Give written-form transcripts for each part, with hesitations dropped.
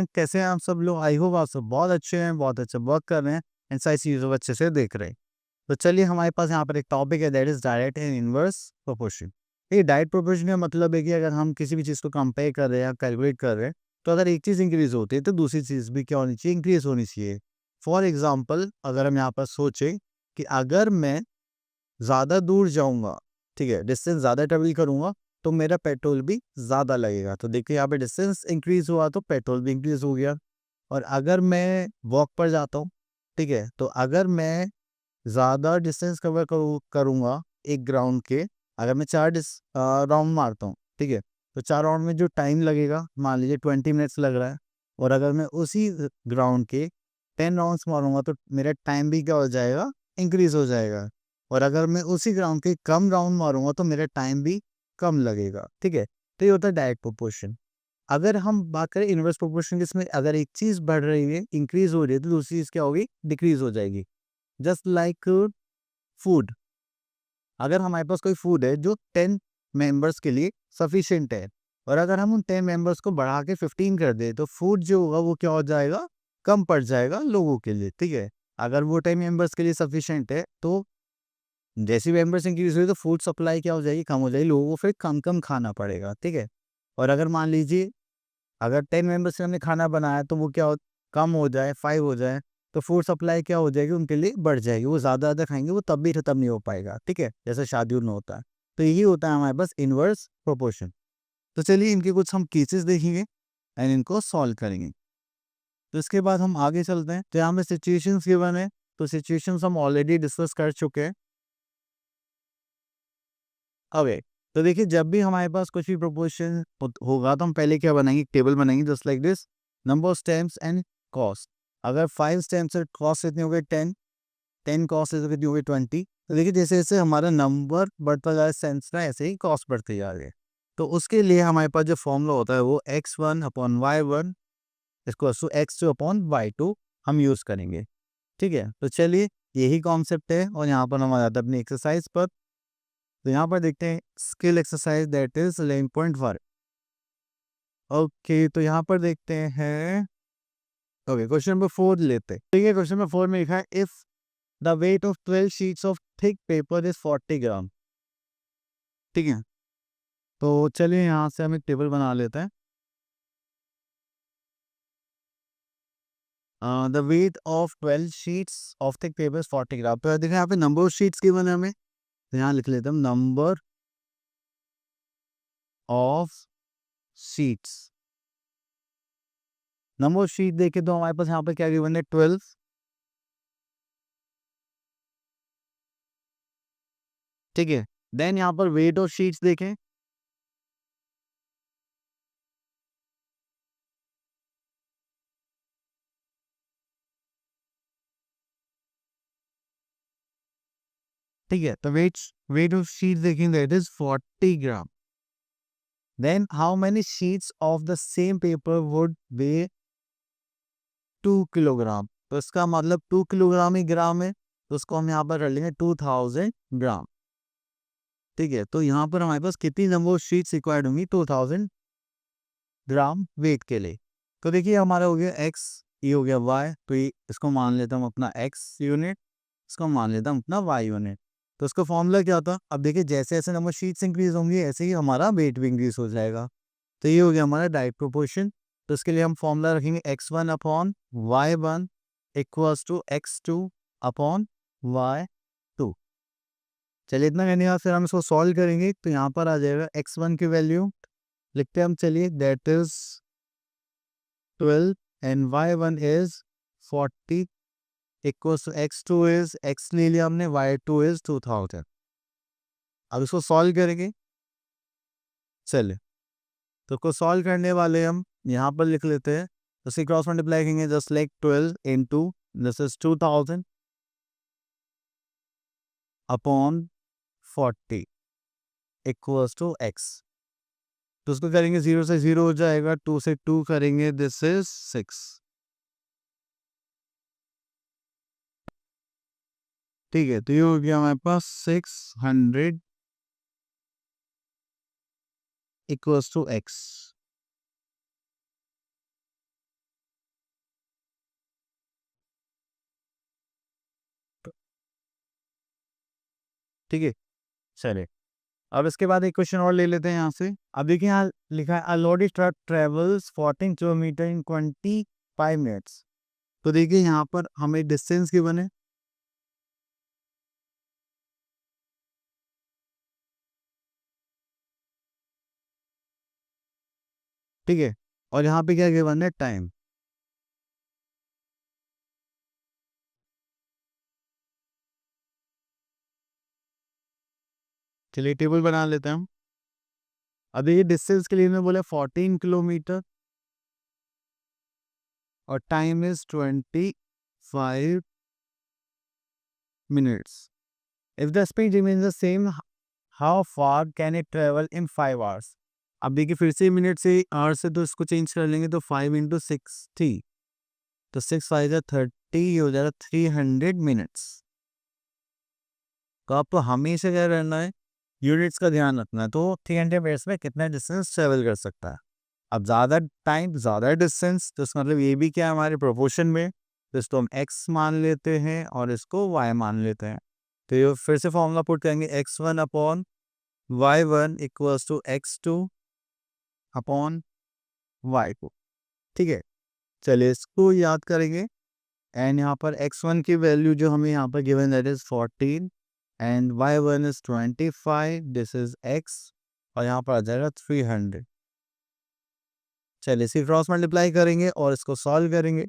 हैं, कैसे हैं आप सब लोग? आई होप आप सब बहुत अच्छे हैं, बहुत अच्छा वर्क कर रहे हैं एंड सारी चीज़ों को अच्छे से देख रहे हैं। तो चलिए हमारे पास यहाँ पर एक टॉपिक है that is direct and inverse proportion. ये डायरेक्ट प्रोपोर्शन का मतलब है कि अगर हम किसी भी चीज़ को कंपेयर कर रहे हैं या कैलकुलेट कर रहे हैं, तो अगर एक चीज़ इंक्रीज़ होती है तो दूसरी चीज़ भी क्या होनी चाहिए? इंक्रीज़ होनी चाहिए। फॉर एग्ज़ाम्पल अगर हम यहाँ पर सोचें कि अगर मैं ज़्यादा दूर जाऊँगा, ठीक है, डिस्टेंस ज़्यादा ट्रैवल करूँगा, तो मेरा पेट्रोल भी ज़्यादा लगेगा। तो देखिए यहाँ पे डिस्टेंस इंक्रीज़ हुआ तो पेट्रोल भी इंक्रीज़ हो गया। और अगर मैं वॉक पर जाता हूँ, ठीक है, तो अगर मैं ज़्यादा डिस्टेंस कवर करूँगा एक ग्राउंड के, अगर मैं 4 राउंड मारता हूँ, ठीक है, तो 4 राउंड में जो टाइम लगेगा, मान लीजिए 20 मिनट्स लग रहा है, और अगर मैं उसी ग्राउंड के 10 राउंड्स मारूँगा तो मेरा टाइम भी क्या हो जाएगा? इंक्रीज़ हो जाएगा। और अगर मैं उसी ग्राउंड के कम राउंड मारूँगा तो मेरा टाइम भी कम लगेगा, ठीक है? तो ये होता है डायरेक्ट प्रोपोर्शन। अगर हम बात करें इनवर्स प्रोपोर्शन की, इसमें अगर एक चीज़ बढ़ रही है, इंक्रीज़ हो रही है, तो दूसरी चीज़ क्या होगी? डिक्रीज़ हो जाएगी। जस्ट लाइक फूड, अगर हमारे पास कोई फूड है जो 10 मेंबर्स के लिए सफिशिएंट है, और अगर हम उन 10 मेंबर्स को बढ़ा के 15 कर दें, तो फूड जो होगा वो क्या हो जाएगा? कम पड़ जाएगा लोगों के लिए, ठीक है? अगर वो 10 मेंबर्स के लिए सफिशिएंट है, तो जैसे मेंबर्स इंक्रीज़ हुए तो फूड सप्लाई क्या हो जाएगी? कम हो जाएगी, लोगों को फिर कम-कम खाना पड़ेगा, ठीक है? और अगर मान लीजिए अगर 10 मेंबर्स से हमने खाना बनाया तो वो क्या हो, कम हो जाए, 5 हो जाए, तो फूड सप्लाई क्या हो जाएगी? उनके लिए बढ़ जाएगी। वो ज़्यादा-ज़्यादा खाएँगे, वो तब भी खत्म नहीं हो पाएगा, ठीक है? जैसे शादियों में होता है। तो यही होता है हमारे पास इनवर्स प्रोपोर्शन। तो चलिए इनके कुछ हम केसेस देखेंगे एंड इनको सॉल्व करेंगे। तो इसके बाद हम आगे चलते हैं। तो यहाँ पे सिचुएशंस गिवन है, तो सिचुएशंस हम ऑलरेडी डिस्कस कर चुके हैं। ओके, तो देखिए जब भी हमारे पास कुछ भी प्रोपोर्शन होगा तो हम पहले क्या बनाएंगे? एक टेबल बनाएंगे just like this, number of stems and cost. अगर 5 स्टेम्स है, कॉस्ट कितनी हो गई? 10, 10 कॉस्ट है तो कितनी हो गई? 20। तो देखिए जैसे जैसे हमारा नंबर बढ़ता जा रहा है स्टेम्स का, ऐसे ही कॉस्ट बढ़ती जा रही है। तो उसके लिए हमारे पास जो फॉर्मूला होता है वो x1 upon y1 equals to x2 upon y2 हम यूज करेंगे, ठीक है? तो चलिए यही कॉन्सेप्ट है, और यहाँ पर हम आ जाते हैं अपनी एक्सरसाइज पर। तो यहाँ पर देखते हैं skill exercise that is 11.1। Okay, तो यहाँ पर देखते हैं। ओके, क्वेश्चन नंबर 4 लेते हैं। ठीक है, क्वेश्चन नंबर 4 में लिखा है if the weight of 12 sheets of thick paper is 40 ग्राम, ठीक है? तो चलिए यहाँ से हम एक टेबल बना लेते हैं। The weight of 12 sheets of thick paper is 40 ग्राम। तो देखिए यहाँ पे नंबर ऑफ शीट्स गिवन है हमें, तो यहाँ लिख लेते हैं number of sheets. Number of sheet देखे तो हमारे पास यहाँ पे क्या गिवन है? 12, ठीक है? देन यहाँ पर वेट ऑफ शीट्स देखें, ठीक है? तो वेट ऑफ शीट्स देखेंगे that is 40 gram. Then how many sheets of the same paper would weigh 2 kilogram. तो इसका मतलब 2 किलोग्राम ही ग्राम है, तो उसको हम यहाँ पर कर लेंगे 2000 ग्राम, ठीक है? तो यहाँ पर हमारे पास कितनी नंबर ऑफ शीट्स रिक्वायर्ड होंगी? 2000 ग्राम वेट के लिए। तो देखिए हमारा हो गया एक्स, ये हो गया वाई, तो ये इसको मान लेता हूँ अपना एक्स यूनिट, इसको मान लेता हूँ अपना वाई यूनिट। तो इसका फॉर्मूला क्या था? अब देखिए जैसे जैसे नंबर शीट्स इंक्रीज होंगी ऐसे ही हमारा वेट भी इंक्रीज हो जाएगा। तो ये हो गया हमारा डायरेक्ट प्रोपोर्शन। तो इसके लिए हम फॉर्मूला रखेंगे x1 upon y1 equals to x2 upon y2। चलिए इतना कहने के बाद फिर हम इसको सॉल्व करेंगे, तो यहाँ पर आ जाएगा x1 की वैल्यू लिखते हैं हम, चलिए that is 12 and y1 is 40 equals to x2 is x ले लिया हमने, y2 इज 2000। अब इसको सॉल्व करेंगे, चलिए तो इसको सॉल्व करने वाले हम यहाँ पर लिख लेते हैं। तो इसे क्रॉस मल्टीप्लाई करेंगे just like 12 into this is 2000 upon 40 equals to x। तो उसको करेंगे 0 से 0 हो जाएगा, 2 से 2 करेंगे दिस इज 6, ठीक है? तो ये हो गया हमारे पास 600 इक्वल्स टू x। ठीक है, चलिए अब इसके बाद एक क्वेश्चन और ले लेते हैं यहाँ से। अब देखिए यहाँ लिखा है a lorry truck travels 14 kilometre in 25 minutes. तो देखिए यहाँ पर हमें डिस्टेंस गिवन है, ठीक है, और यहाँ पे क्या गिवन है, टाइम। चलिए टेबल बना लेते हैं हम। अब देखिए डिस्टेंस के लिए इन्होंने बोला 14 किलोमीटर और time is 25 minutes. If the speed remains the same, how far can it travel in 5 hours. अब देखिए फिर से मिनट से आवर से तो इसको चेंज कर लेंगे, तो 5 इंटू 60, तो 6 5 30 हो जाएगा 300 मिनट्स। तो आपको हमेशा क्या रहना है, यूनिट्स का ध्यान रखना है। तो 300 मिनट्स में कितना डिस्टेंस ट्रेवल कर सकता है। अब ज़्यादा टाइम ज़्यादा डिस्टेंस, तो इसका मतलब ये भी क्या है हमारे प्रोपोर्शन में, तो इसको हम x मान लेते हैं और इसको y मान लेते हैं। तो ये फिर से फॉर्मूला पुट करेंगे, x1 upon y1 equals to x2 upon y2, ठीक है। चलिए इसको याद करेंगे, एंड यहाँ पर x1 की वैल्यू जो हमें यहाँ पर given that is 14 and y1 is 25, this is x, और यहाँ पर आ जाएगा 300। चलिए इसी क्रॉस मल्टीप्लाई करेंगे और इसको सॉल्व करेंगे।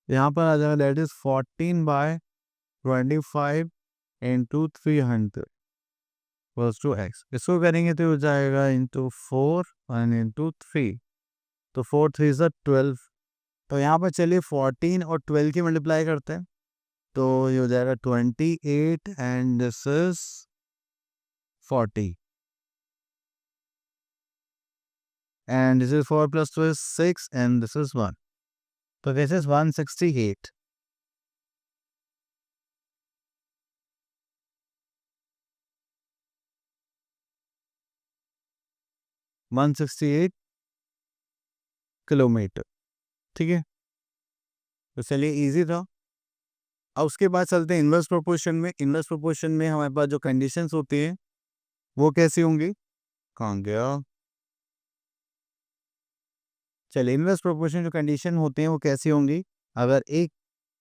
यहाँ पर आ जाएगा that is 14/25 into 300 equals to x। इसको करेंगे तो हो जाएगा इंटू 4 एंड इंटू 3, तो 4 3 ज़ा 12। तो यहाँ पर चलिए 14 और 12 की मल्टीप्लाई करते हैं, तो ये हो जाएगा 28 and this is 40 and this is 4 plus 2 is 6 and this is 1, तो दिस इज 168। 168 किलोमीटर, ठीक है। तो चलिए इजी था। अब उसके बाद चलते हैं इनवर्स प्रोपोर्शन में। इनवर्स प्रोपोर्शन में हमारे पास जो कंडीशंस होती हैं वो कैसी होंगी, कहाँ गया, चलिए इनवर्स प्रोपोर्शन जो कंडीशन होते हैं वो कैसी होंगी, अगर एक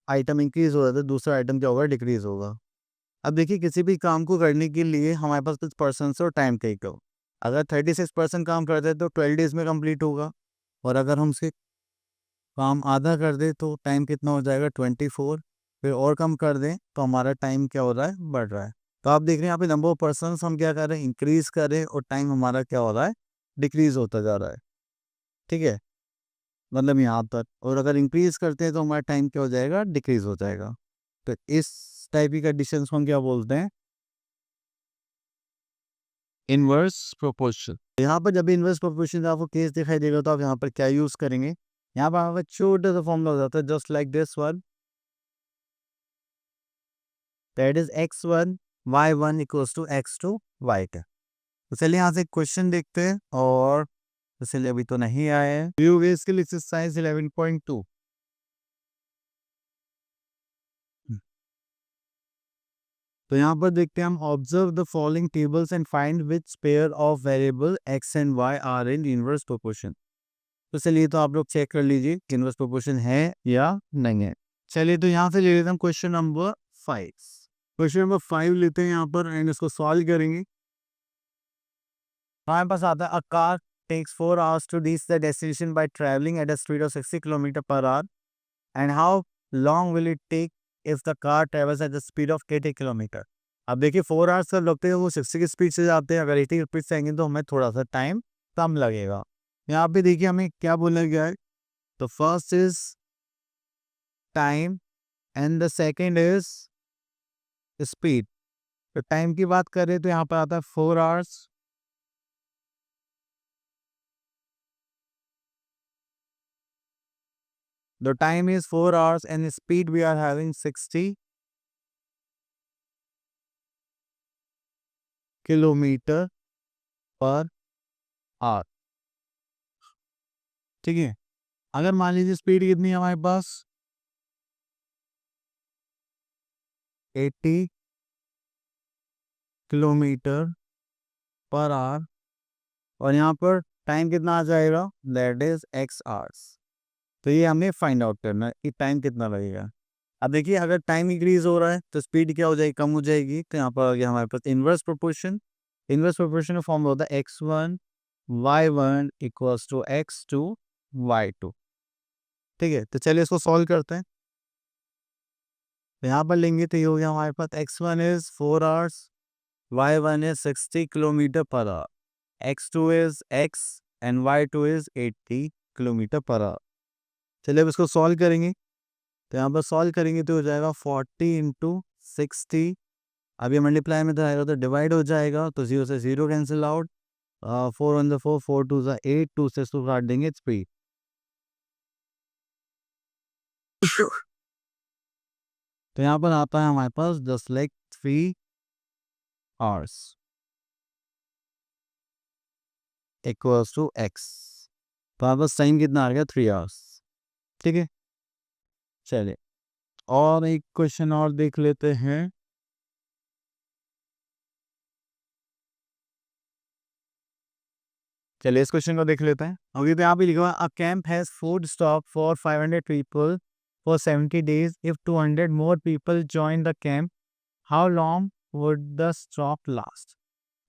आइटम इंक्रीज हो रहा है तो दूसरा आइटम क्या होगा, डिक्रीज होगा। अब देखिए किसी भी काम को करने के लिए हमारे पास कुछ पर्सन और टाइम टेक हो। अगर 36% काम करते हैं तो 12 डेज में कंप्लीट होगा, और अगर हम उसके काम आधा कर दें तो टाइम कितना हो जाएगा, 24। फिर और कम कर दें तो हमारा टाइम क्या हो रहा है, बढ़ रहा है। तो आप देख रहे हैं यहाँ पे नंबर ऑफ पर्सन हम क्या कर रहे हैं, इंक्रीज कर रहे हैं, और टाइम हमारा क्या हो रहा है, डिक्रीज होता जा रहा है, ठीक है, मतलब यहाँ तक। और अगर इंक्रीज करते हैं तो हमारा टाइम क्या हो जाएगा, डिक्रीज हो जाएगा। तो इस टाइप की कंडीशन को हम क्या बोलते हैं, इनवर्स प्रोपोर्शन। यहाँ पर जब भी इनवर्स प्रोपोर्शन का आपको केस दिखाई देगा तो आप यहाँ पर क्या यूज करेंगे, यहाँ पर हमारा छोटा सा फॉर्मूला हो जाता है, just like this one, that is x1 y1 equals to x2 y2। तो चलिए यहाँ से क्वेश्चन देखते हैं, और तो चलिए अभी तो नहीं आए हैं। व्यू वेज के लिए एक्सरसाइज 11.2। तो यहाँ पर देखते हैं हम, observe the following tables and find which pair of variable x and y are in inverse proportion. तो चलिए तो आप लोग चेक कर लीजिए इनवर्स प्रोपोर्शन है या नहीं है। चलिए तो यहाँ से ले लेते हैं क्वेश्चन नंबर 5। क्वेश्चन नंबर 5 लेते हैं यहाँ पर एंड इसको सॉल्व करेंगे। हमारे पास आता है, a car takes 4 hours to reach the destination by traveling at a speed of 60 km per hour, and how long will it take if the car travels at the speed of 80 kilometre. अब देखिए 4 hours सब लगते हैं, वो 60 की speed से जाते हैं, अगर 80 की स्पीड से आएंगे तो हमें थोड़ा सा टाइम कम लगेगा। यहाँ पे देखिए हमें क्या बोला गया है, तो first is time and the second is speed. तो टाइम की बात करें तो यहाँ पर आता है 4 hours, the time is 4 hours and speed we are having 60 kilometre per hour, ठीक है। अगर मान लीजिए स्पीड कितनी है हमारे पास, 80 किलोमीटर पर आवर, और यहाँ पर टाइम कितना आ जाएगा, दैट इज x आवर्स। तो ये हमें फाइंड आउट करना है कि टाइम कितना लगेगा। अब देखिए अगर टाइम इंक्रीज हो रहा है तो स्पीड क्या हो जाएगी, कम हो जाएगी। तो यहाँ पर आ गया हमारे पास इनवर्स प्रोपोर्शन। इनवर्स प्रोपोर्शन का फॉर्म होता है x1 y1 equals to x2 y2। ठीक है, तो चलिए इसको सॉल्व करते हैं। तो यहाँ पर लेंगे तो ये हो गया हमारे पास x1 is 4 hours, y1 is 60 kilometre per hour, x2 is x and y2 is 80 kilometre per hour. चलिए अब इसको सॉल्व करेंगे। तो यहाँ पर सॉल्व करेंगे तो हो जाएगा 40 इंटू 60। अब ये मल्टीप्लाई में तो आएगा तो डिवाइड हो जाएगा, तो 0 से 0 कैंसिल आउट, 4 वन ज़ा 4, 4 टू ज़ा 8, 2 से इसको काट देंगे 3। तो यहाँ पर आता है हमारे पास just like 3 hours equals to x। तो यहाँ पर टाइम कितना आ गया, 3 आवर्स। ठीक है, चलिए और एक क्वेश्चन और देख लेते हैं। चलिए इस क्वेश्चन को देख लेते हैं। ओके, तो यहाँ पे लिखा हुआ a camp has food stock for 500 people for 70 days। If 200 more people join the camp, how long would the stock last.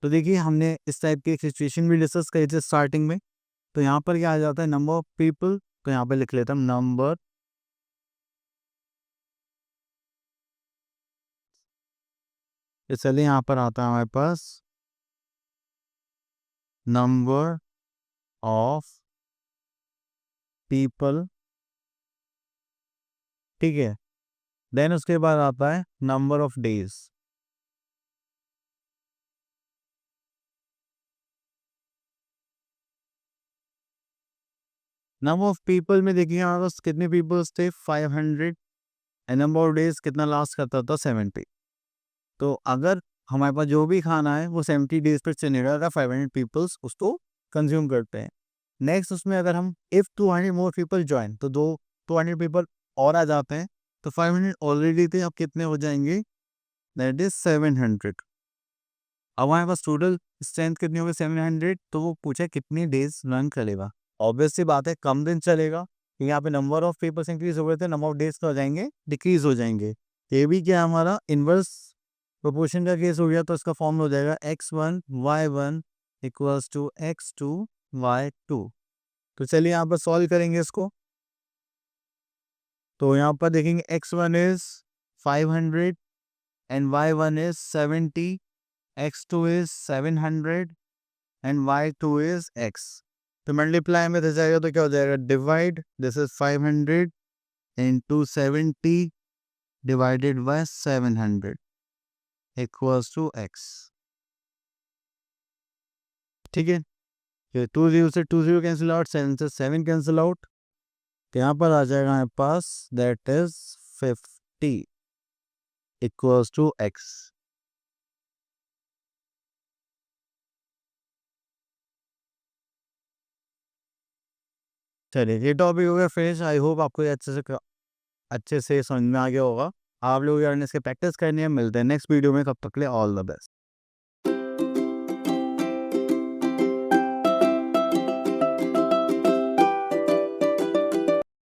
तो देखिए हमने इस टाइप की सिचुएशन भी डिस्कस करी थी स्टार्टिंग में। तो यहाँ पर क्या आ जाता है, नंबर ऑफ पीपल। तो यहाँ पे लिख लेता हूँ नंबर, चलिए यहाँ पर आता है हमारे पास नंबर ऑफ पीपल। ठीक है, देन उसके बाद आता है number of days. Number of people में देखिए हमारे पास कितने पीपल्स थे, 500, एंड नंबर ऑफ डेज कितना लास्ट करता था, 70। तो अगर हमारे पास जो भी खाना है वो 70 डेज पर चलेगा, अगर 500 पीपल्स उसको कंज्यूम करते हैं। नेक्स्ट उसमें अगर हम इफ़ 200 मोर पीपल ज्वाइन, तो 200 पीपल और आ जाते हैं, तो 500 ऑलरेडी थे, अब कितने हो जाएंगे, दैट इज 700। अब हमारे पास टोटल स्ट्रेंथ कितनी होगी, 700। तो वो पूछा कितनी डेज रन चलेगा। ऑब्वियसली बात है कम दिन चलेगा, क्योंकि यहाँ पे नंबर ऑफ पीपल्स इंक्रीज हो गए थे, नंबर ऑफ डेज हो जाएंगे, डिक्रीज हो जाएंगे। ये भी क्या हमारा इनवर्स प्रोपोर्शन का केस हो गया, तो इसका फॉर्म हो जाएगा x1 y1 equals to x2 y2। तो चलिए यहाँ पर सॉल्व करेंगे इसको। तो यहाँ पर देखेंगे x1 is 500 and y1 is 70, x2 is 700 and y2 is x। तो मल्टीप्लाई में जाएगा तो क्या हो जाएगा, divide, this is 500 into 70 divided by 700 equals to x। ठीक है, ये 2 0 से 2 0 कैंसिल आउट, 7 से 7 कैंसिल आउट। तो यहाँ पर आ जाएगा हमारे पास that is 50 equals to x। चलिए ये टॉपिक हो गया फिनिश। आई होप आपको ये अच्छे से समझ में आ गया होगा। आप लोग यार इसके प्रैक्टिस करनी है। मिलते हैं नेक्स्ट वीडियो में, तब तक के लिए ऑल द बेस्ट।